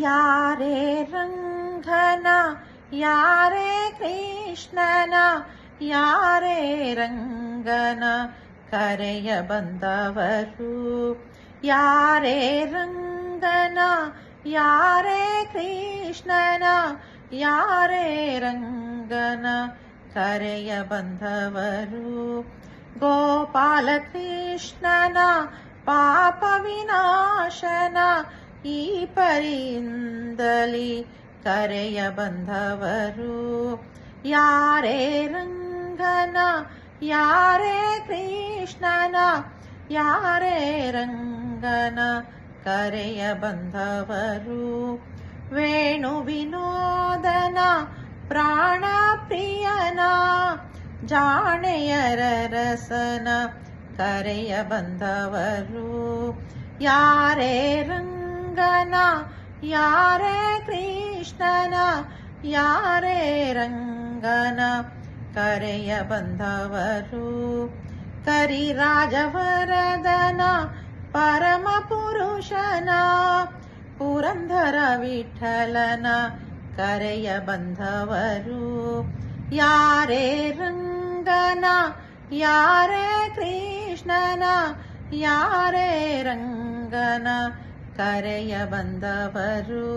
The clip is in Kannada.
ಯಾರೇ ರಂಗನ ಯಾರೇ ಕೃಷ್ಣನ ಯಾರೇ ರಂಗನ ಕರೆಯ ಬಂದವರು ಯಾರೇ ರಂಗನ ಯಾರೇ ಕೃಷ್ಣನ ಯಾರೇ ರಂಗನ ಕರೆಯ ಬಂದವರು ಗೋಪಾಲ ಕೃಷ್ಣನ ಪಾಪ ವಿನಾಶನ ಈ ಪರಿಯಿಂದಲಿ ಕರೆಯ ಬಂದವರು ಯಾರೇ ರಂಗನ ಯಾರೇ ಕೃಷ್ಣನ ಯಾರೇ ರಂಗನ ಕರೆಯ ಬಂದವರು ವೇಣು ವಿನೋದನ ಪ್ರಾಣ ಪ್ರಿಯನ ಜಾಣೆಯರ ರಸನ ಕರೆಯ ಬಂದವರು ಯಾರೇ ರಂಗನ ಯಾರೇ ಕೃಷ್ಣನ ಯಾರೇ ರಂಗನ ಕರೆಯ ಬಂದವರು ಕರಿರಾಜವರದನ ಪರಮ ಪುರುಷನ ಪುರಂದರ ವಿಠಲನ ಕರೆಯ ಬಂದವರು ಯಾರೇ ರಂಗನ ಯಾರೇ ಕೃಷ್ಣನ ಯಾರೇ ರಂಗನ ಕರೆಯ ಬಂದವರು